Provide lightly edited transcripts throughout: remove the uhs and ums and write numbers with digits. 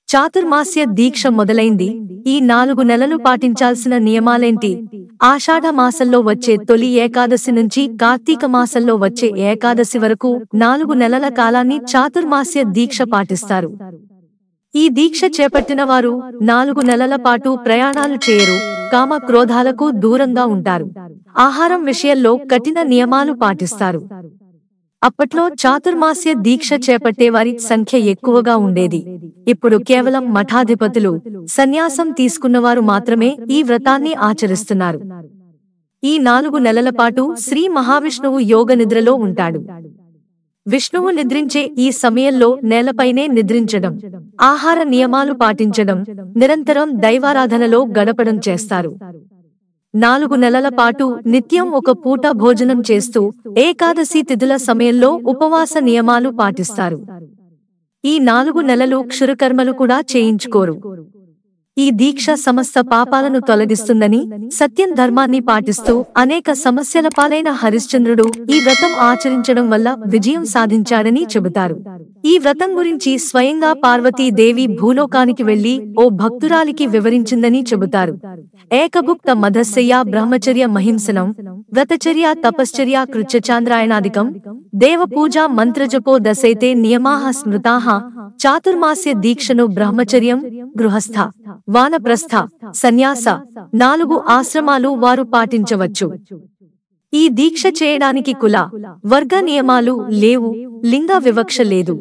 చాతుర్మాస్య దీక్ష మొదలైంది. ఈ 4 నెలలు పాటించాల్సిన నియమాలేంటి? ఆషాఢ మాసంలో వచ్చే తొలి ఏకాదశి నుంచి కార్తీక మాసంలో వచ్చే ఏకాదశి వరకు 4 నెలల కాలాన్ని చాతుర్మాస్య దీక్ష పాటిస్తారు. ఈ దీక్ష చేపట్టిన వారు 4 నెలల పాటు ప్రయాణాలు చేయరు, కామ క్రోధాలకు దూరంగా ఉంటారు. ఆహారం విషయంలో కఠిన నియమాలు పాటిస్తారు. అప్పట్లో చాతుర్మాస్య దీక్ష చేపట్టేవారి సంఖ్య ఎక్కువగా ఉండేది. ఇప్పుడు కేవలం మఠాధిపతులు, సన్యాసం తీసుకున్నవారు మాత్రమే ఈ వ్రతాన్ని ఆచరిస్తున్నారు. ఈ 4 నెలల పాటు శ్రీ మహావిష్ణువు యోగ నిద్రలో ఉంటాడు. విష్ణువు నిద్రించే ఈ సమయంలో నేలపైనే నిద్రించడం, ఆహార నియమాలు పాటించడం, నిరంతరం దైవారాధనలో గడపడం చేస్తారు. 4 నెలల పాటు నిత్యం ఒక పూట భోజనం చేస్తూ ఏకాదశి తిథుల సమయంలో ఉపవాస నియమాలు పాటిస్తారు. ఈ 4 నెలలు క్షురకర్మలు కూడా చేయించుకోరు. ఈ దీక్ష సమస్త పాపాలను తొలగిస్తుందని, సత్యం ధర్మాన్ని పాటిస్తూ అనేక సమస్యల పాలైన హరిశ్చంద్రుడు ఈ వ్రతం ఆచరించడం వల్ల విజయం సాధించాడని చెబుతారు. ఈ వ్రతం గురించి స్వయంగా పార్వతీదేవి భూలోకానికి వెళ్లి ఓ భక్తురాలికి వివరించిందని చెబుతారు. ఏకభుక్త మధస్సయ్య బ్రహ్మచర్య మహింసనం, వ్రతచర్య తపశ్చర్య కృత్యచాంద్రాయణాదికం, దేవపూజా మంత్రజపో దశైతే నియమాః స్మృతాః. చాతుర్మాస్య దీక్షను బ్రహ్మచర్యం, గృహస్థ, వానప్రస్థ, సన్యాస 4 ఆశ్రమాలు వారు పాటించవచ్చు. ఈ దీక్ష చేయడానికి కుల, వర్గ నియమాలు లేవు, లింగ వివక్ష లేదు.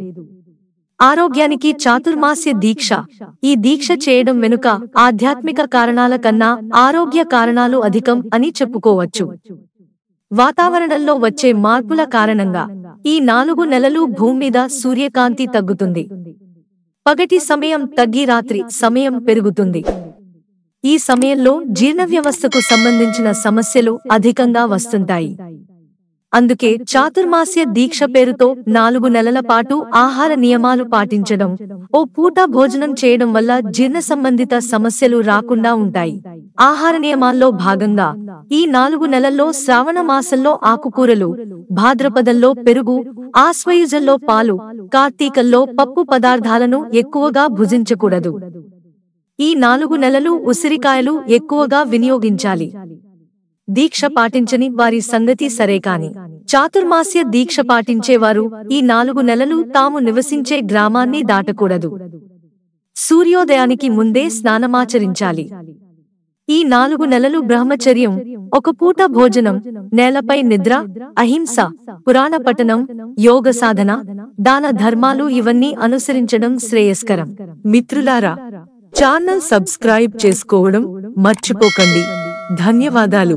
ఆరోగ్యానికి చాతుర్మాస్య దీక్ష. ఈ దీక్ష చేయడం వెనుక ఆధ్యాత్మిక కారణాల కన్నా ఆరోగ్య కారణాలు అధికం అని చెప్పుకోవచ్చు. వాతావరణంలో వచ్చే మార్పుల కారణంగా ఈ 4 నెలలు భూమి మీద సూర్యకాంతి తగ్గుతుంది. పగటి సమయం తగ్గి రాత్రి సమయం పెరుగుతుంది. ఈ సమయంలో జీర్ణవ్యవస్థకు సంబంధించిన సమస్యలు అధికంగా వస్తుంటాయి. అందుకే చాతుర్మాస్య దీక్ష పేరుతో 4 నెలల పాటు ఆహార నియమాలు పాటించడం, ఓ పూట భోజనం చేయడం వల్ల జీర్ణ సంబంధిత సమస్యలు రాకుండా ఉంటాయి. ఆహార నియమాల్లో భాగంగా ఈ 4 నెలల్లో శ్రావణ మాసంలో ఆకుకూరలు, భాద్రపదంలో పెరుగు, ఆశ్వయుజంలో పాలు, కార్తీకంలో పప్పు పదార్థాలను ఎక్కువగా భుజించకూడదు. ఈ 4 నెలలు ఉసిరికాయలు ఎక్కువగా వినియోగించాలి. దీక్ష పాటించని వారి సంగతి సరే కాని చాతుర్మాస్య దీక్ష పాటించేవారు ఈ 4 నెలలు తాము నివసించే గ్రామాన్ని దాటకూడదు. సూర్యోదయానికి ముందే స్నానమాచరించాలి. ఈ 4 నెలలు బ్రహ్మచర్యం, ఒక పూట భోజనం, నేలపై నిద్ర, అహింస, పురాణ పఠనం, యోగ సాధన, దాన ధర్మాలు ఇవన్నీ అనుసరించడం శ్రేయస్కరం. మిత్రులారా, ఛానల్ సబ్స్క్రైబ్ చేసుకోవడం మర్చిపోకండి. ధన్యవాదాలు.